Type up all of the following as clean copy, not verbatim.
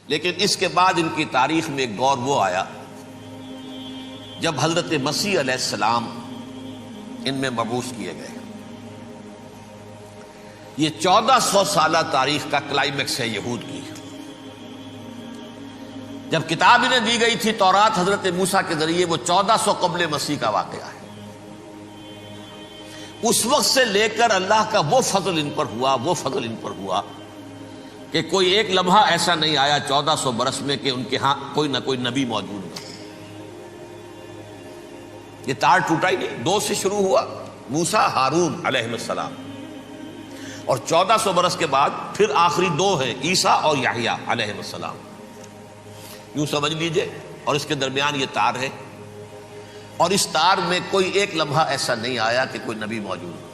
لیکن اس کے بعد ان کی تاریخ میں ایک دور وہ آیا جب حضرت مسیح علیہ السلام ان میں مبعوث کیے گئے۔ یہ 1400 سالہ تاریخ کا کلائمیکس ہے یہود کی۔ جب کتاب انہیں دی گئی تھی تورات حضرت موسیٰ کے ذریعے، وہ 1400 قبل مسیح کا واقعہ ہے۔ اس وقت سے لے کر اللہ کا وہ فضل ان پر ہوا کہ کوئی ایک لمحہ ایسا نہیں آیا 1400 برس میں کہ ان کے ہاں کوئی نہ کوئی نبی موجود نہ۔ یہ تار ٹوٹا ہی نہیں، 2 سے شروع ہوا، موسیٰ ہارون علیہ السلام، اور 1400 برس کے بعد پھر آخری 2 ہیں، عیسیٰ اور یحییٰ علیہ السلام۔ یوں سمجھ لیجئے، اور اس کے درمیان یہ تار ہے، اور اس تار میں کوئی ایک لمحہ ایسا نہیں آیا کہ کوئی نبی موجود ہو۔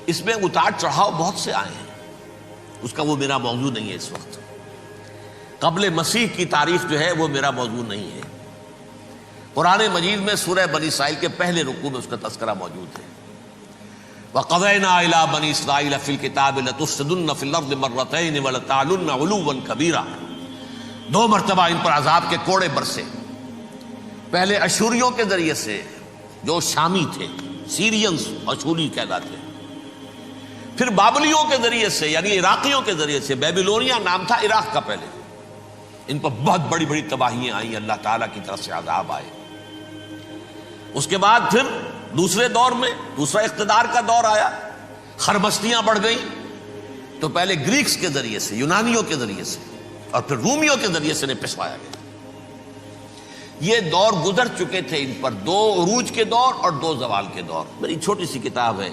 اس میں اتار چڑھاؤ بہت سے آئے ہیں، اس کا وہ میرا موضوع نہیں ہے اس وقت۔ قبل مسیح کی تاریخ جو ہے وہ میرا موضوع نہیں ہے۔ قرآن مجید میں سورہ بنی اسرائیل کے پہلے رکوع میں اس کا تذکرہ موجود ہے۔ وَقَضَيْنَا إِلَىٰ بَنِي إِسْرَائِيلَ فِي الْكِتَابِ لَتُفْسِدُنَّ فِي الْأَرْضِ مَرَّتَيْنِ وَلَتَعْلُنَّ عُلُوًّا كَبِيرًا۔ 2 مرتبہ ان پر عذاب کے کوڑے برسے، پہلے اشوریوں کے ذریعے سے جو شامی تھے، سیرینز اشوری کہلاتے ہیں، پھر بابلیوں کے ذریعے سے یعنی عراقیوں کے ذریعے سے، بیبیلونیا نام تھا عراق کا پہلے، ان پر بہت بڑی بڑی تباہیاں آئیں، اللہ تعالیٰ کی طرف سے عذاب آئے۔ اس کے بعد پھر دوسرے دور میں دوسرا اقتدار کا دور آیا، خرمستیاں بڑھ گئیں، تو پہلے گریکس کے ذریعے سے، یونانیوں کے ذریعے سے، اور پھر رومیوں کے ذریعے سے انہیں پسوایا گیا۔ یہ دور گزر چکے تھے ان پر، 2 عروج کے دور اور 2 زوال کے دور۔ میری چھوٹی سی کتاب ہے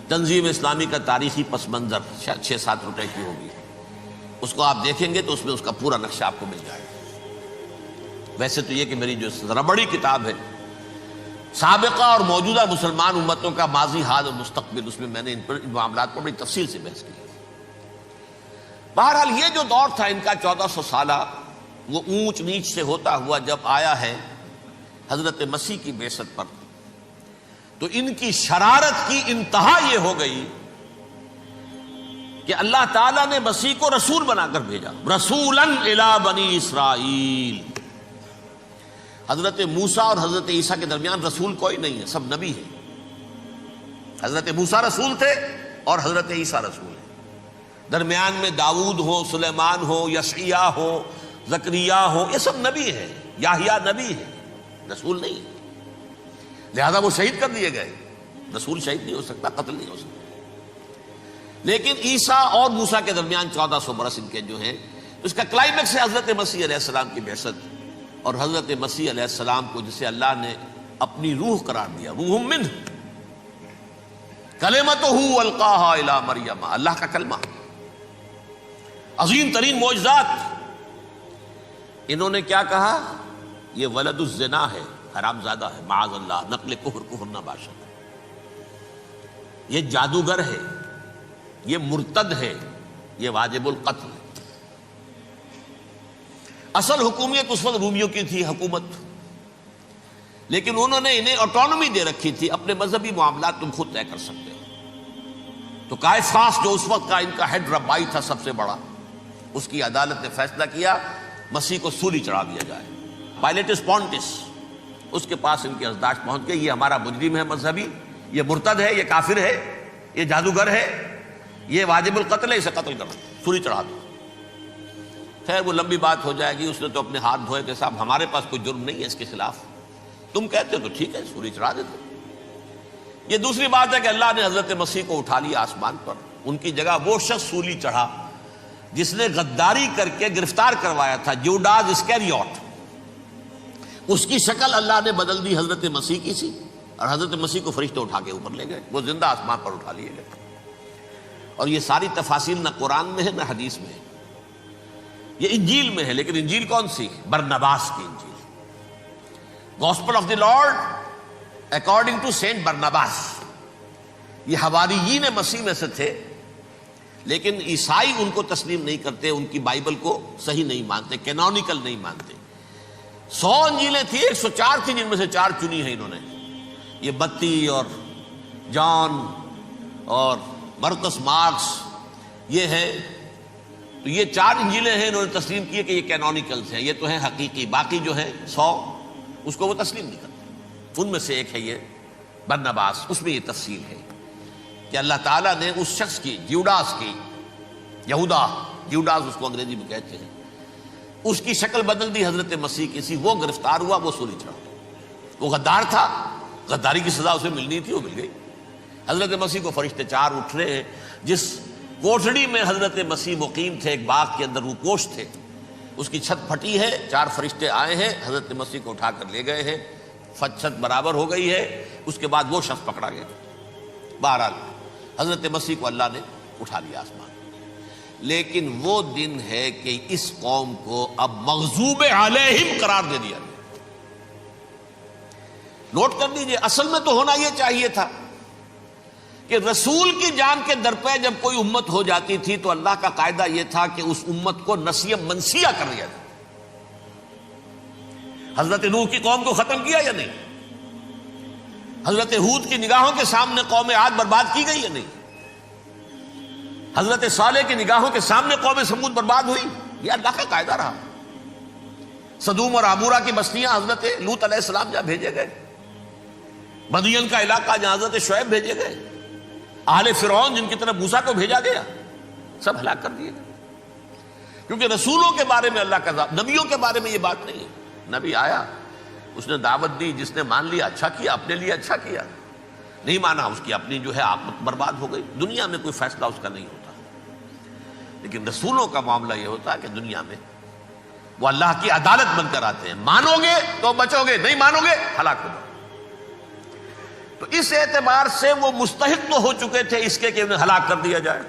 تنظیم اسلامی کا تاریخی پس منظر، شاید 6-7 روپے کی ہوگی، اس کو آپ دیکھیں گے تو اس میں اس کا پورا نقشہ آپ کو مل جائے گا۔ ویسے تو یہ کہ میری جو ذرا بڑی کتاب ہے سابقہ اور موجودہ مسلمان امتوں کا ماضی، حال اور مستقبل، اس میں میں نے ان معاملات پر بڑی تفصیل سے بحث کی۔ بہرحال یہ جو دور تھا ان کا 1400 سالہ، وہ اونچ نیچ سے ہوتا ہوا جب آیا ہے حضرت مسیح کی بعثت پر، تو ان کی شرارت کی انتہا یہ ہو گئی کہ اللہ تعالیٰ نے مسیح کو رسول بنا کر بھیجا، رسولاً الی بنی اسرائیل۔ حضرت موسیٰ اور حضرت عیسیٰ کے درمیان رسول کوئی نہیں ہے، سب نبی ہیں۔ حضرت موسیٰ رسول تھے اور حضرت عیسیٰ رسول ہیں، درمیان میں داؤد ہو، سلیمان ہو، یشعیاہ ہو، زکریا ہو، یہ سب نبی ہیں، یحییٰ نبی ہے، رسول نہیں ہے، لہذا وہ شہید کر دیے گئے۔ رسول شہید نہیں ہو سکتا، قتل نہیں ہو سکتا۔ لیکن عیسیٰ اور موسیٰ کے درمیان 1400 برس ان کے جو ہیں، اس کا کلائمیکس ہے حضرت مسیح علیہ السلام کی بعثت، اور حضرت مسیح علیہ السلام کو جسے اللہ نے اپنی روح قرار دیا، روح منہ، کلمتہ القاہا الی مریم، اللہ کا کلمہ، عظیم ترین معجزات۔ انہوں نے کیا کہا؟ یہ ولد الزنا ہے، حرام زادہ ہے، معاذ اللہ، نقل کفر نہ باشد، یہ جادوگر ہے، یہ مرتد ہے، یہ واجب القتل۔ اصل حکومت اس وقت رومیوں کی تھی حکومت، لیکن انہوں نے انہیں آٹونومی دے رکھی تھی، اپنے مذہبی معاملات تم خود طے کر سکتے ہو۔ تو کائفاس جو اس وقت کا ان کا ہیڈ ربائی تھا سب سے بڑا، اس کی عدالت نے فیصلہ کیا مسیح کو سولی چڑھا دیا جائے۔ پائلیٹس پونٹس، اس کے پاس ان کی ازداش پہنچ گئی، یہ ہمارا مجرم ہے مذہبی، یہ مرتد ہے، یہ کافر ہے، یہ جادوگر ہے، یہ واجب القتل ہے، اسے قتل کرو، سولی چڑھا دو۔ خیر وہ لمبی بات ہو جائے گی، اس نے تو اپنے ہاتھ دھوئے کہ صاحب ہمارے پاس کوئی جرم نہیں ہے اس کے خلاف، تم کہتے ہو تو ٹھیک ہے، سولی چڑھا دیتے۔ یہ دوسری بات ہے کہ اللہ نے حضرت مسیح کو اٹھا لیا آسمان پر، ان کی جگہ وہ شخص سولی چڑھا جس نے غداری کر کے گرفتار کروایا تھا، جوڈاس اسکیریوٹ، اس کی شکل اللہ نے بدل دی حضرت مسیح کی سی، اور حضرت مسیح کو فرشتے اٹھا کے اوپر لے گئے، وہ زندہ آسمان پر اٹھا لیے گئے۔ اور یہ ساری تفاصیل نہ قرآن میں ہے نہ حدیث میں ہے، یہ انجیل میں ہے، لیکن انجیل کون سی؟ برنباس کی انجیل، gospel of the Lord according to saint Barnabas. یہ حواریین مسیح میں سے تھے، لیکن عیسائی ان کو تسلیم نہیں کرتے، ان کی بائبل کو صحیح نہیں مانتے، کینونیکل نہیں مانتے۔ 100 انجیلیں تھیں، 104 تھیں، جن میں سے 4 چنی ہیں انہوں نے، یہ متی اور جان اور مرکس مارکس، یہ ہے تو یہ 4 انجیلیں ہیں، انہوں نے تسلیم کی ہے کہ یہ کینونیکلز ہیں، یہ تو ہیں حقیقی، باقی جو ہیں 100 اس کو وہ تسلیم نہیں کرتے۔ ان میں سے ایک ہے یہ برنباس، اس میں یہ تفصیل ہے کہ اللہ تعالیٰ نے اس شخص کی، جیوڈاس کی، جیوڈاس اس کو انگریزی میں کہتے ہیں، اس کی شکل بدل دی حضرت مسیح کی سی، وہ گرفتار ہوا، وہ سولی چڑھا۔ وہ غدار تھا، غداری کی سزا اسے ملنی تھی، وہ مل گئی۔ حضرت مسیح کو فرشتے 4 اٹھ رہے ہیں، جس کوٹھڑی میں حضرت مسیح مقیم تھے، ایک باغ کے اندر وہ کوش تھے، اس کی چھت پھٹی ہے، 4 فرشتے آئے ہیں، حضرت مسیح کو اٹھا کر لے گئے ہیں، چھت برابر ہو گئی ہے، اس کے بعد وہ شخص پکڑا گیا۔ بہرحال حضرت مسیح کو اللہ نے اٹھا لیا آسمان۔ لیکن وہ دن ہے کہ اس قوم کو اب مغضوب علیہم قرار دے دیا گیا۔ نوٹ کر لیجئے، اصل میں تو ہونا یہ چاہیے تھا کہ رسول کی جان کے در پہ جب کوئی امت ہو جاتی تھی تو اللہ کا قاعدہ یہ تھا کہ اس امت کو نسیہ منسیہ کر دیا جائے۔ حضرت نوح کی قوم کو ختم کیا یا نہیں؟ حضرت ہود کی نگاہوں کے سامنے قوم عاد برباد کی گئی یا نہیں؟ حضرت صالح کی نگاہوں کے سامنے قوم سمود برباد ہوئی؟ یہ اللہ کا قاعدہ رہا۔ سدوم اور عمورہ کی بستیاں حضرت لوط علیہ السلام جہاں بھیجے گئے، مدین کا علاقہ جہاں حضرت شعیب بھیجے گئے، اہل فرعون جن کی طرف موسیٰ کو بھیجا گیا، سب ہلاک کر دیے گئے۔ کیونکہ رسولوں کے بارے میں اللہ کا نبیوں کے بارے میں یہ بات نہیں ہے۔ نبی آیا، اس نے دعوت دی، جس نے مان لیا اچھا کیا، اپنے لیے اچھا کیا، نہیں مانا اس کی اپنی جو ہے عاقبت برباد ہو گئی۔ دنیا میں کوئی فیصلہ اس کا نہیں ہوتا، لیکن رسولوں کا معاملہ یہ ہوتا ہے کہ دنیا میں وہ اللہ کی عدالت بن کر آتے ہیں، مانو گے تو بچو گے، نہیں مانو گے ہلاک ہو جاؤ۔ تو اس اعتبار سے وہ مستحق تو ہو چکے تھے اس کے کہ انہیں ہلاک کر دیا جائے۔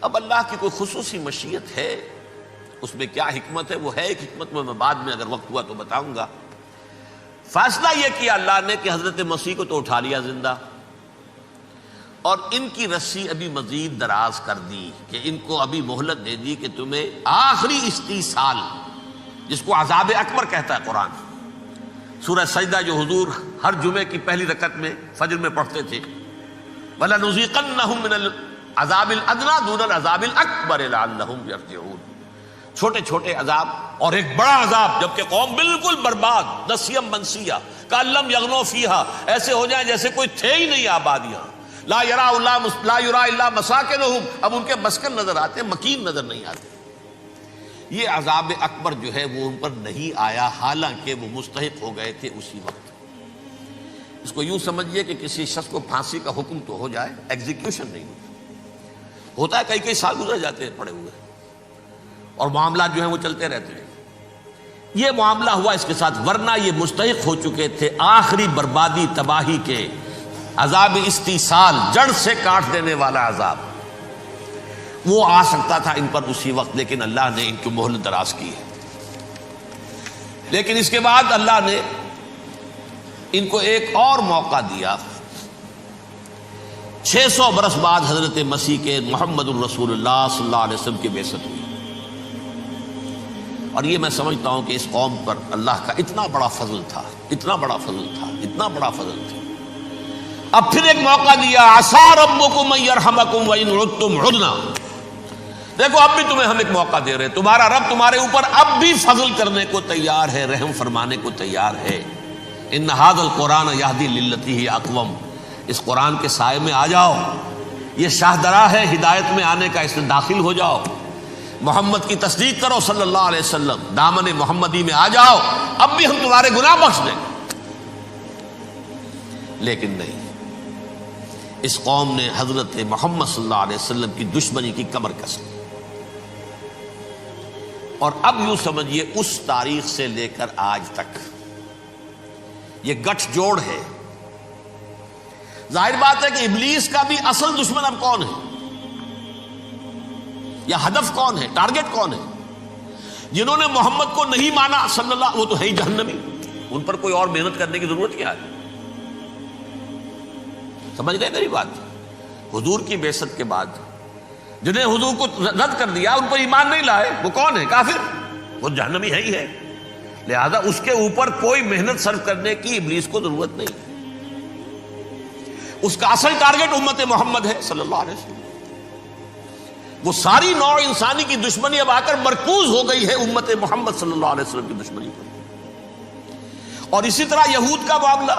اب اللہ کی کوئی خصوصی مشیت ہے، اس میں کیا حکمت ہے؟ وہ ہے ایک حکمت، میں بعد میں اگر وقت ہوا تو بتاؤں گا۔ فیصلہ یہ کیا اللہ نے کہ حضرت مسیح کو تو اٹھا لیا زندہ، اور ان کی رسی ابھی مزید دراز کر دی، کہ ان کو ابھی مہلت دے دی کہ تمہیں آخری استیصال، جس کو عذاب اکبر کہتا ہے قرآن، سورہ سجدہ جو حضور ہر جمعے کی پہلی رکعت میں فجر میں پڑھتے تھے، وَلَنُذِيقَنَّهُم مِّنَ الْعَذَابِ الْأَدْنَىٰ دُونَ الْعَذَابِ الْأَكْبَرِ لَعَلَّهُمْ يَرْجِعُونَ۔ چھوٹے چھوٹے عذاب اور ایک بڑا عذاب، جبکہ قوم بالکل برباد، نسیم منسیہ، کأن لم یغنوا فیہا، ایسے ہو جائیں جیسے کوئی تھے ہی نہیں آباد یہاں۔ لا یرا الا مساکنہم، اب ان کے مسکن نظر آتے، مکین نظر نہیں آتے۔ یہ عذاب اکبر جو ہے وہ ان پر نہیں آیا، حالانکہ وہ مستحق ہو گئے تھے اسی وقت۔ اس کو یوں سمجھیے کہ کسی شخص کو پھانسی کا حکم تو ہو جائے، ایگزیکیوشن نہیں ہوتا ہے، کئی سال گزر جاتے ہیں پڑے ہوئے، اور معاملات جو ہیں وہ چلتے رہتے ہیں۔ یہ معاملہ ہوا اس کے ساتھ، ورنہ یہ مستحق ہو چکے تھے آخری بربادی تباہی کے، عذاب استیصال، جڑ سے کاٹ دینے والا عذاب۔ وہ آ سکتا تھا ان پر اسی وقت، لیکن اللہ نے ان کی مہلت دراز کی ہے۔ لیکن اس کے بعد اللہ نے ان کو ایک اور موقع دیا۔ 600 برس بعد حضرت مسیح کے محمد الرسول اللہ صلی اللہ علیہ وسلم کی بعثت ہوئی، اور یہ میں سمجھتا ہوں کہ اس قوم پر اللہ کا اتنا بڑا فضل تھا، اتنا بڑا فضل تھا، اتنا بڑا فضل تھا۔ اب پھر ایک موقع دیا، عسیٰ ربکم ان یرحمکم وان عدتم عدنا۔ دیکھو اب بھی تمہیں ہم ایک موقع دے رہے ہیں، تمہارا رب تمہارے اوپر اب بھی فضل کرنے کو تیار ہے، رحم فرمانے کو تیار ہے۔ ان ھذا القرآن یہدی للتی ہی اقوم، اس قرآن کے سائے میں آ جاؤ، یہ شاہدرا ہے ہدایت میں آنے کا، اس میں داخل ہو جاؤ، محمد کی تصدیق کرو صلی اللہ علیہ وسلم، دامن محمدی میں آ جاؤ، اب بھی ہم تمہارے گناہ بخش دیں۔ لیکن نہیں، اس قوم نے حضرت محمد صلی اللہ علیہ وسلم کی دشمنی کی کمر کس لی، اور اب یوں سمجھیے اس تاریخ سے لے کر آج تک یہ گٹھ جوڑ ہے۔ ظاہر بات ہے کہ ابلیس کا بھی اصل دشمن اب کون ہے، یا ہدف کون ہے، ٹارگٹ کون ہے؟ جنہوں نے محمد کو نہیں مانا صلی اللہ، وہ تو ہے ہی جہنمی، ان پر کوئی اور محنت کرنے کی ضرورت کیا ہے؟ سمجھ گئے میری بات؟ حضور کی بعثت کے بعد جنہیں حضور کو رد کر دیا، ان پر ایمان نہیں لائے، وہ کون ہے؟ کافر، وہ جہنمی ہے ہی ہے۔ لہذا اس کے اوپر کوئی محنت صرف کرنے کی ابلیس کو ضرورت نہیں، اس کا اصل ٹارگٹ امت محمد ہے صلی اللہ علیہ وسلم۔ وہ ساری نوع انسانی کی دشمنی اب آ کر مرکوز ہو گئی ہے امت محمد صلی اللہ علیہ وسلم کی دشمنی پر. اور اسی طرح یہود کا معاملہ،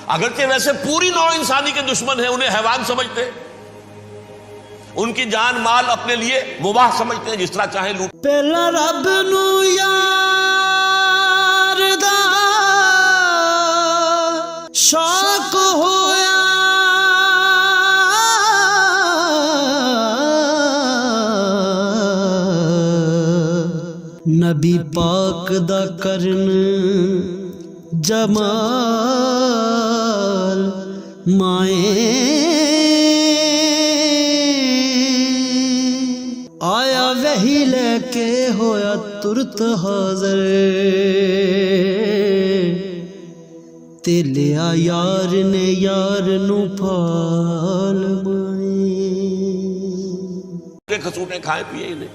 اگرچہ ویسے پوری نوع انسانی کے دشمن ہیں، انہیں حیوان سمجھتے، ان کی جان مال اپنے لیے مباح سمجھتے ہیں، جس طرح چاہیں لوٹ. پہلا رب نو یار دا شوق ہویا، نبی پاک دا کرن جمال مائیں آیا وہی لے کے ہویا ترت حاضر، تے لیا یار نے یار نو پھال مائیں. کھسوٹے کھائے پیے انہیں،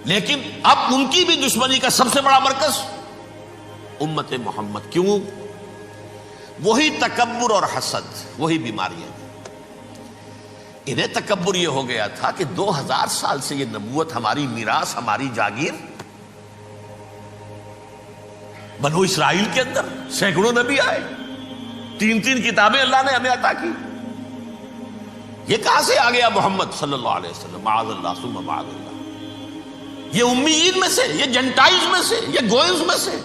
لیکن اب ان کی بھی دشمنی کا سب سے بڑا مرکز امت محمد. کیوں؟ وہی تکبر اور حسد، وہی بیماریاں. انہیں تکبر یہ ہو گیا تھا کہ 2000 سال سے یہ نبوت ہماری میراث، ہماری جاگیر. بنو اسرائیل کے اندر سینکڑوں نبی آئے، 3 کتابیں اللہ نے ہمیں عطا کی. یہ کہاں سے آ گیا محمد صلی اللہ علیہ وسلم؟ معاذ اللہ ثم معاذ اللہ. یہ امیین میں سے، یہ جنٹائلز میں سے، یہ گوئنز میں سے،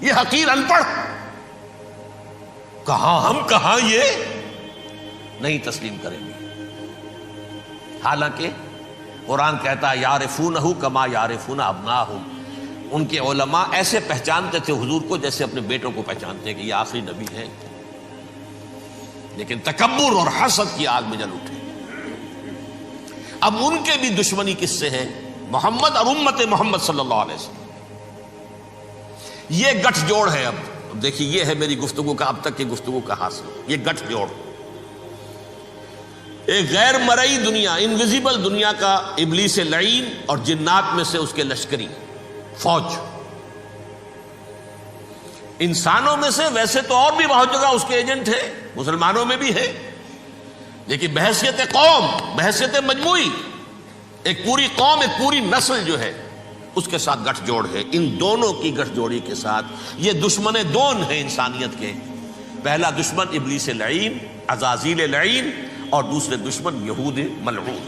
یہ حقیر ان پڑھ. کہاں ہم، کہاں یہ نہیں تسلیم کریں گے. حالانکہ قرآن کہتا ہے یعرفونہ کما یعرفون ابناہم. ان کے علماء ایسے پہچانتے تھے حضور کو جیسے اپنے بیٹوں کو پہچانتے ہیں کہ یہ آخری نبی ہے. لیکن تکبر اور حسد کی آگ میں جل اٹھے. اب ان کے بھی دشمنی کس سے ہے؟ محمد اور امت محمد صلی اللہ علیہ وسلم. یہ گٹھ جوڑ ہے. اب دیکھیے، یہ ہے میری گفتگو کا اب تک کی گفتگو کا حاصل، یہ گٹھ جوڑ. ایک غیر مرئی دنیا، انویزیبل دنیا کا ابلیس لعین اور جنات میں سے اس کے لشکری فوج. انسانوں میں سے ویسے تو اور بھی بہت جگہ اس کے ایجنٹ ہیں، مسلمانوں میں بھی ہے، لیکن بحیثیت قوم، بحیثیت مجموعی، ایک پوری قوم، ایک پوری نسل جو ہے اس کے ساتھ گٹھ جوڑ ہے. ان دونوں کی گٹھ جوڑی کے ساتھ یہ دشمن دون ہیں انسانیت کے. پہلا دشمن ابلیس لعین، عزازیل لعین، اور دوسرے دشمن یہود ملعون.